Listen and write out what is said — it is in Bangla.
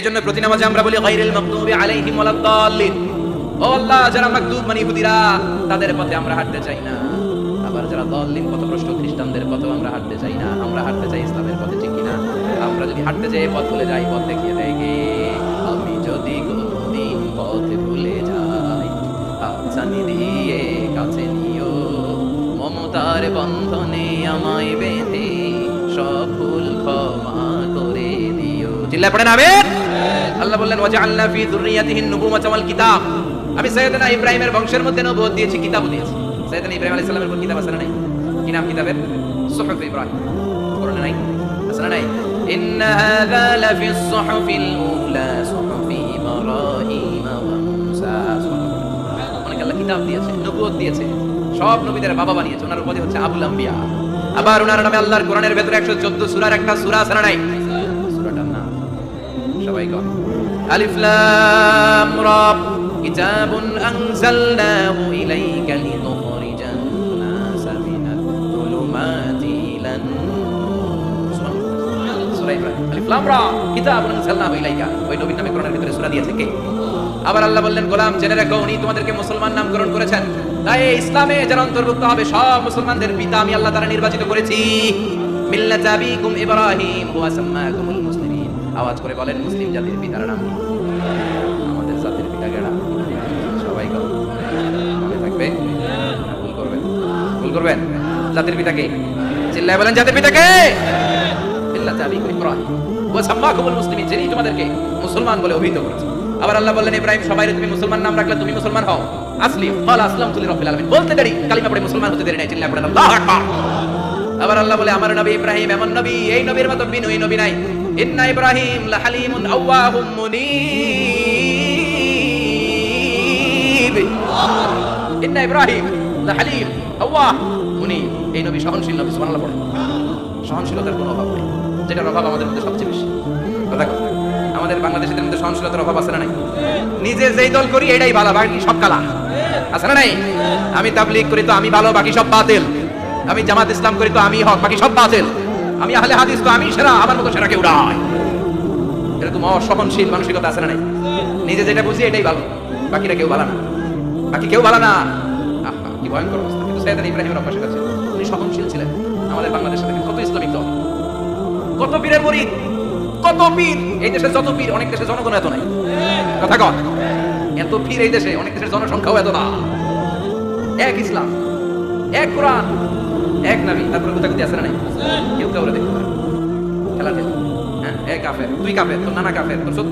এজন্য প্রতি নামাজে আমরা বলি গায়রিল মাগদুবি আলাইহিম ওয়ালাদ-দাল্লিন। ও আল্লাহ, যারা মাগদুব মানে ইহুদিরা, তাদের পথে আমরা হাঁটতে চাই না। আবার যারা দাল্লিন পথভ্রষ্ট খ্রিস্টানদের পথেও আমরা হাঁটতে চাই না। আমরা হাঁটতে চাই ইসলামের পথে, ঠিক কিনা? আমরা যদি হাঁটতে যাই পথ ভুলে যাই, পথ দেখিয়ে দেয় কে? আমি যদি কোনদিন পথ ভুলে যাই, হাতছানি দিয়ে কাছে নিও, মমতার বন্ধনে আমায় বেঁধে সব ভুল ক্ষমা করে দিও। চিল্লায় পড়েন আমিন। আল্লাহ বললেন ওয়াজআলনা ফি যুররিয়াতিহিন নুবুওয়াতা ওয়াল কিতাব। আমি সাইয়েদনা ইব্রাহিমের বংশের মধ্যে নবুয়ত দিয়েছি, কিতাব দিয়েছি। সাইয়েদনা ইব্রাহিম আলাইহিস সালামের কোন কিতাব আছে না নাই? কি নাম কিতাবের? সুহুফ ইব্রাহিম। কোরআনে নাই? আছে না নাই? ইন্না হাযা লাফিস সুহুফিল উলা সুহুফি ইব্রাহিম ওয়া মূসা। অনেক আল্লাহ কিতাব দিয়েছে, নবুয়ত দিয়েছে, সব নবীদের বাবা বানিয়েছে। ওনার উপাধি হচ্ছে আবুল আম্বিয়া। আবার ওনার নামে আল্লাহর কোরআনের ভেতরে 114 সূরার একটা সূরা আছে না নাই? সূরাটার নাম সবাই কর আলিফ লাম রা। কিতাবুন আনজালনাহু ইলাইকা লিতুখরিজান নাসা মিনাল যুলুমাতি ইলান নূর। সূরা ইব্রাহিম আলিফ লাম রা কিতাবুন আনজালনাহু ইলাইকা। ওই নবীর নামে কোরআনের ভিতরে সূরা দিয়েছে কে? আবার আল্লাহ বললেন গোলাম জেনে রাখো, উনি তোমাদেরকে মুসলমান নামকরণ করেছেন। তাই ইসলামে যারা অন্তর্ভুক্ত হবে সব মুসলমানদের পিতা আমি আল্লাহ দ্বারা নির্বাচিত করেছি। মিল্লাত আবিকুম ইব্রাহিম ওয়া সাম্মাকুমুল মুসলিমিন। আওয়াজ করে বলেন মুসলিম জাতির পিতার নাম কি? আমাদের জাতির পিতা কেডা? সবাই কর মনে থাকবে, ভুল করবেন, ভুল করবেন। জাতির পিতা কে? চিল্লায় বলেন জাতির পিতা কে? মিল্লাত আবিকুম ইব্রাহিম ওয়া সাম্মাকুমুল মুসলিমিন, যিনি তোমাদেরকে মুসলমান বলে অভিহিত করেছেন। আবার আল্লাহ বললেন ইব্রাহিম সবাইরে তুমি মুসলমান নাম রাখলে, তুমি মুসলমান হও। আসলিম ক্বালা আসলামতু লিরাব্বিল আলামিন। বলতে দেরি, কালিমা পড়ে মুসলমান হতে দেরি নাই। চিল্লায় পড়েন আল্লাহু আকবার। আবার আল্লাহ বলে আমার নবী ইব্রাহিম এমন নবী, এই নবীর মতো বিনয়ী নবী নাই। ইন্না ইব্রাহিম লাহালিমুন আওয়াহুম মুনীব। ইন্না ইব্রাহিম লাহালিম আওয়াহ মুনীব। এই নবী সহনশীল নবী। সুবহানাল্লাহ পড়েন। সহনশীলতার কোনো অভাব নেই, যেটার অভাব আমাদের মধ্যে সবচেয়ে বেশি। কথা কথা আমাদের বাংলাদেশিদের মধ্যে সহনশীলতার অভাব আছে না নাই? নিজে যেই দল করি এটাই ভালো, বাকি সব কালা। আছে না নাই? আমি তাবলীগ করি তো আমি ভালো, বাকি সব বাতিল। আমি জামাত ইসলাম করি তো আমি হক, বাকি সব বাতিল। আমি আহলে হাদিস তো আমি সেরা, আমার মতো সেরা কেউ নাই। এরকম অসহনশীল মানসিকতা আছে না নাই? নিজে যেটা বুঝি এটাই ভালো, বাকিরা কেউ ভালো না, বাকি কেউ ভালো না। কি ভয়ঙ্কর অবস্থা। কিন্তু সাইয়েদনা ইব্রাহিমের অভ্যাস আছে, উনি সহনশীল ছিলেন। আমাদের বাংলাদেশে দেখেন কত ইসলামিক দল, কত পীরের মুরিদ, কত পীর। এই দেশে যত পীর, অনেক দেশে জনগণ এত নাই। কথা কন, এত পীর এই দেশে, অনেক দেশের জনসংখ্যাও এত না। এক ইসলাম, এক কোরআন, এক নবী। তারপরে কোথায় আছে না নাই? কেউ কাউরে দেখতে পারে খেলা খেলি। হ্যাঁ, এক কাফের, তুই কাফের, তোর নানা কাফের, তোর